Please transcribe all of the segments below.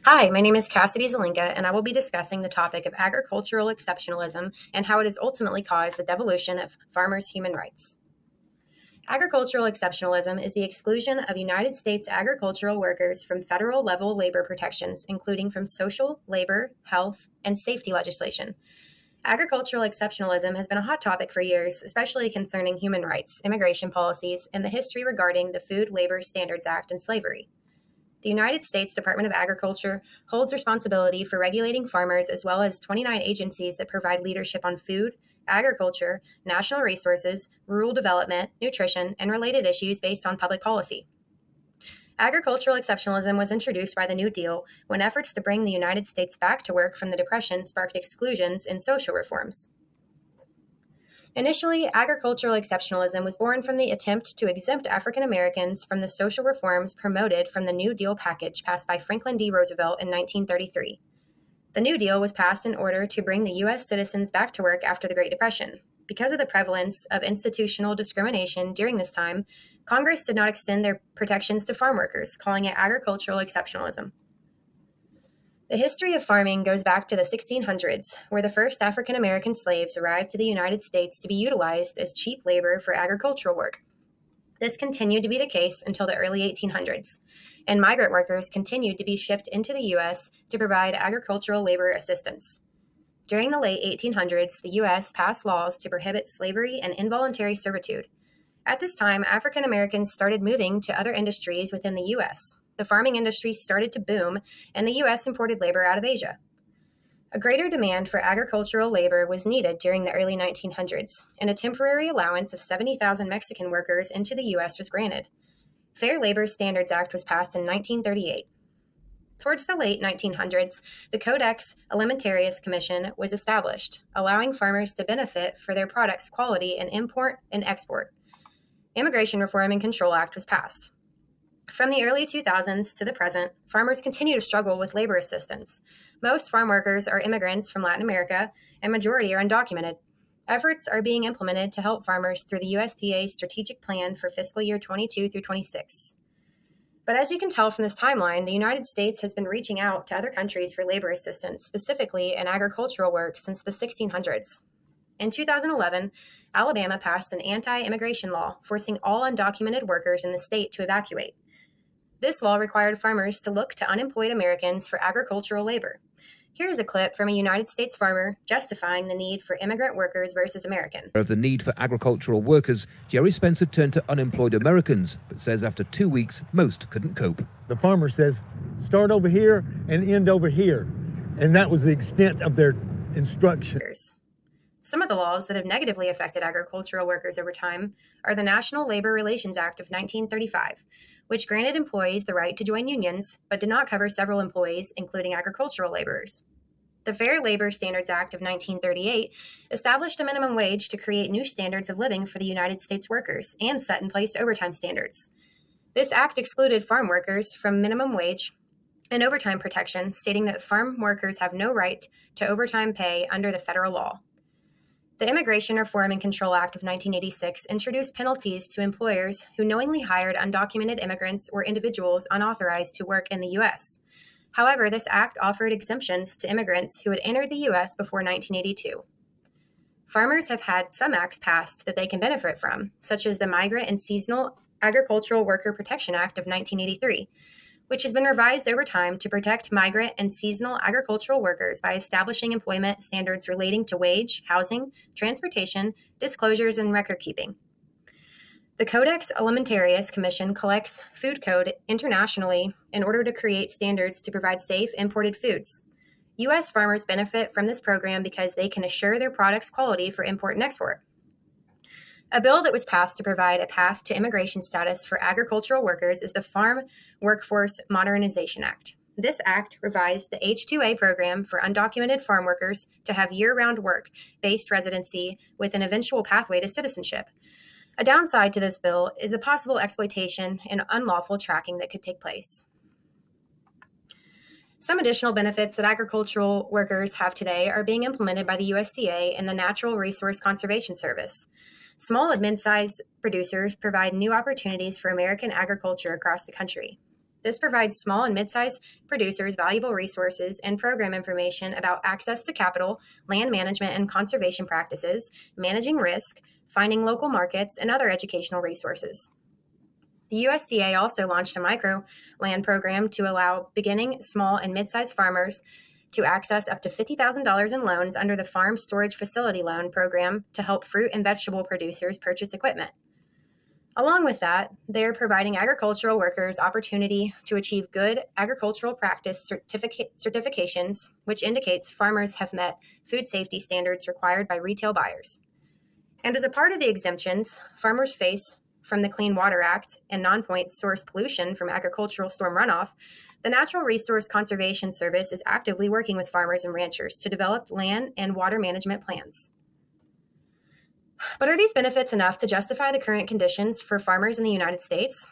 Hi, my name is Cassidy Zelinka, and I will be discussing the topic of agricultural exceptionalism and how it has ultimately caused the devolution of farmers' human rights. Agricultural exceptionalism is the exclusion of United States agricultural workers from federal level labor protections, including from social, labor, health, and safety legislation. Agricultural exceptionalism has been a hot topic for years, especially concerning human rights, immigration policies, and the history regarding the Food Labor Standards Act and slavery. The United States Department of Agriculture holds responsibility for regulating farmers as well as 29 agencies that provide leadership on food, agriculture, national resources, rural development, nutrition, and related issues based on public policy. Agricultural exceptionalism was introduced by the New Deal when efforts to bring the United States back to work from the Depression sparked exclusions and social reforms. Initially, agricultural exceptionalism was born from the attempt to exempt African Americans from the social reforms promoted from the New Deal package passed by Franklin D. Roosevelt in 1933. The New Deal was passed in order to bring the U.S. citizens back to work after the Great Depression. Because of the prevalence of institutional discrimination during this time, Congress did not extend their protections to farm workers, calling it agricultural exceptionalism. The history of farming goes back to the 1600s, where the first African American slaves arrived to the United States to be utilized as cheap labor for agricultural work. This continued to be the case until the early 1800s, and migrant workers continued to be shipped into the U.S. to provide agricultural labor assistance. During the late 1800s, the U.S. passed laws to prohibit slavery and involuntary servitude. At this time, African Americans started moving to other industries within the U.S. The farming industry started to boom, and the U.S. imported labor out of Asia. A greater demand for agricultural labor was needed during the early 1900s, and a temporary allowance of 70,000 Mexican workers into the U.S. was granted. Fair Labor Standards Act was passed in 1938. Towards the late 1900s, the Codex Alimentarius Commission was established, allowing farmers to benefit for their products' quality in import and export. Immigration Reform and Control Act was passed. From the early 2000s to the present, farmers continue to struggle with labor assistance. Most farm workers are immigrants from Latin America, and majority are undocumented. Efforts are being implemented to help farmers through the USDA Strategic Plan for fiscal year 22 through 26. But as you can tell from this timeline, the United States has been reaching out to other countries for labor assistance, specifically in agricultural work, since the 1600s. In 2011, Alabama passed an anti-immigration law, forcing all undocumented workers in the state to evacuate. This law required farmers to look to unemployed Americans for agricultural labor. Here is a clip from a United States farmer justifying the need for immigrant workers versus American. Of the need for agricultural workers, Jerry Spencer turned to unemployed Americans, but says after 2 weeks, most couldn't cope. The farmer says, start over here and end over here. And that was the extent of their instructions. Some of the laws that have negatively affected agricultural workers over time are the National Labor Relations Act of 1935, which granted employees the right to join unions, but did not cover several employees, including agricultural laborers. The Fair Labor Standards Act of 1938 established a minimum wage to create new standards of living for the United States workers and set in place overtime standards. This act excluded farm workers from minimum wage and overtime protection, stating that farm workers have no right to overtime pay under the federal law. The Immigration Reform and Control Act of 1986 introduced penalties to employers who knowingly hired undocumented immigrants or individuals unauthorized to work in the U.S. However, this act offered exemptions to immigrants who had entered the U.S. before 1982. Farmers have had some acts passed that they can benefit from, such as the Migrant and Seasonal Agricultural Worker Protection Act of 1983, which has been revised over time to protect migrant and seasonal agricultural workers by establishing employment standards relating to wage, housing, transportation, disclosures, and record keeping. The Codex Alimentarius Commission collects food code internationally in order to create standards to provide safe imported foods. U.S. farmers benefit from this program because they can assure their products' quality for import and export. A bill that was passed to provide a path to immigration status for agricultural workers is the Farm Workforce Modernization Act. This act revised the H-2A program for undocumented farm workers to have year-round work-based residency with an eventual pathway to citizenship. A downside to this bill is the possible exploitation and unlawful tracking that could take place. Some additional benefits that agricultural workers have today are being implemented by the USDA and the Natural Resource Conservation Service. Small and mid-sized producers provide new opportunities for American agriculture across the country. This provides small and mid-sized producers valuable resources and program information about access to capital, land management and conservation practices, managing risk, finding local markets, and other educational resources. The USDA also launched a micro land program to allow beginning small and mid-sized farmers to access up to $50,000 in loans under the Farm Storage Facility Loan Program to help fruit and vegetable producers purchase equipment. Along with that, they're providing agricultural workers opportunity to achieve good agricultural practice certifications, which indicates farmers have met food safety standards required by retail buyers. And as a part of the exemptions, farmers face from the Clean Water Act and non-point source pollution from agricultural storm runoff, the Natural Resource Conservation Service is actively working with farmers and ranchers to develop land and water management plans. But are these benefits enough to justify the current conditions for farmers in the United States?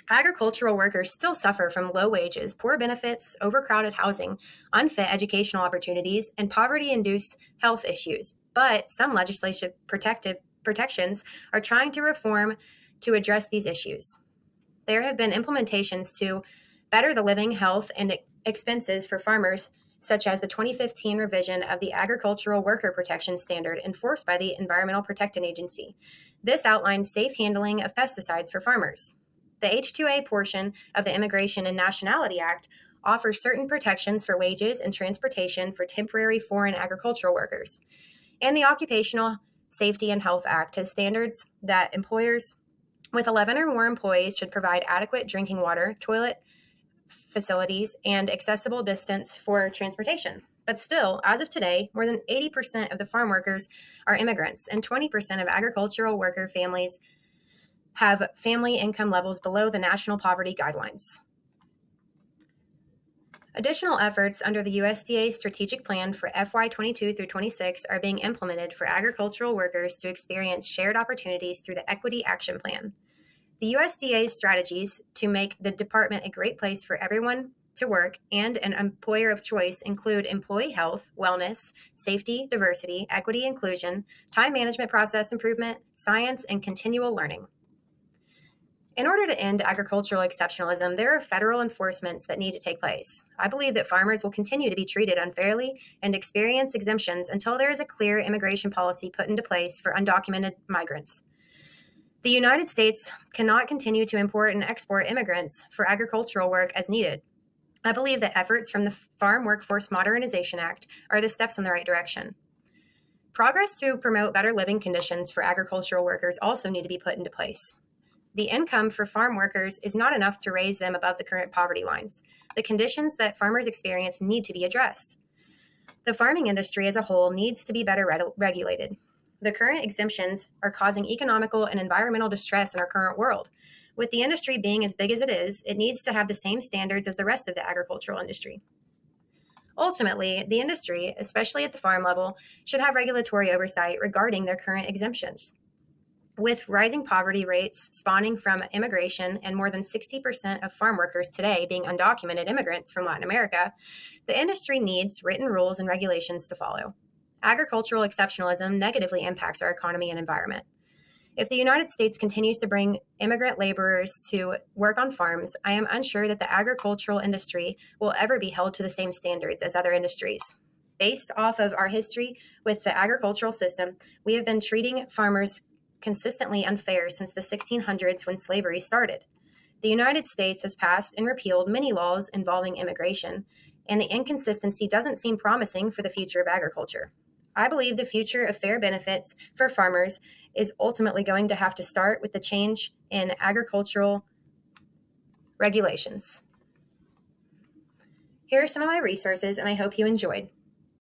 Agricultural workers still suffer from low wages, poor benefits, overcrowded housing, unfit educational opportunities, and poverty-induced health issues. But some legislative protections are trying to reform to address these issues. There have been implementations to better the living, health, and expenses for farmers, such as the 2015 revision of the Agricultural Worker Protection Standard enforced by the Environmental Protection Agency. This outlines safe handling of pesticides for farmers. The H-2A portion of the Immigration and Nationality Act offers certain protections for wages and transportation for temporary foreign agricultural workers. And the Occupational Safety and Health Act has standards that employers with 11 or more employees should provide adequate drinking water, toilet facilities, and accessible distance for transportation. But still, as of today, more than 80% of the farm workers are immigrants, and 20% of agricultural worker families have family income levels below the national poverty guidelines. Additional efforts under the USDA strategic plan for FY22 through 26 are being implemented for agricultural workers to experience shared opportunities through the Equity Action Plan. The USDA's strategies to make the department a great place for everyone to work and an employer of choice include employee health, wellness, safety, diversity, equity, inclusion, time management process improvement, science, and continual learning. In order to end agricultural exceptionalism, there are federal enforcements that need to take place. I believe that farmers will continue to be treated unfairly and experience exemptions until there is a clear immigration policy put into place for undocumented migrants. The United States cannot continue to import and export immigrants for agricultural work as needed. I believe that efforts from the Farm Workforce Modernization Act are the steps in the right direction. Progress to promote better living conditions for agricultural workers also need to be put into place. The income for farm workers is not enough to raise them above the current poverty lines. The conditions that farmers experience need to be addressed. The farming industry as a whole needs to be better regulated. The current exemptions are causing economical and environmental distress in our current world. With the industry being as big as it is, it needs to have the same standards as the rest of the agricultural industry. Ultimately, the industry, especially at the farm level, should have regulatory oversight regarding their current exemptions. With rising poverty rates spawning from immigration and more than 60% of farm workers today being undocumented immigrants from Latin America, the industry needs written rules and regulations to follow. Agricultural exceptionalism negatively impacts our economy and environment. If the United States continues to bring immigrant laborers to work on farms, I am unsure that the agricultural industry will ever be held to the same standards as other industries. Based off of our history with the agricultural system, we have been treating farmers consistently unfair since the 1600s when slavery started. The United States has passed and repealed many laws involving immigration, and the inconsistency doesn't seem promising for the future of agriculture. I believe the future of fair benefits for farmers is ultimately going to have to start with the change in agricultural regulations. Here are some of my resources, and I hope you enjoyed.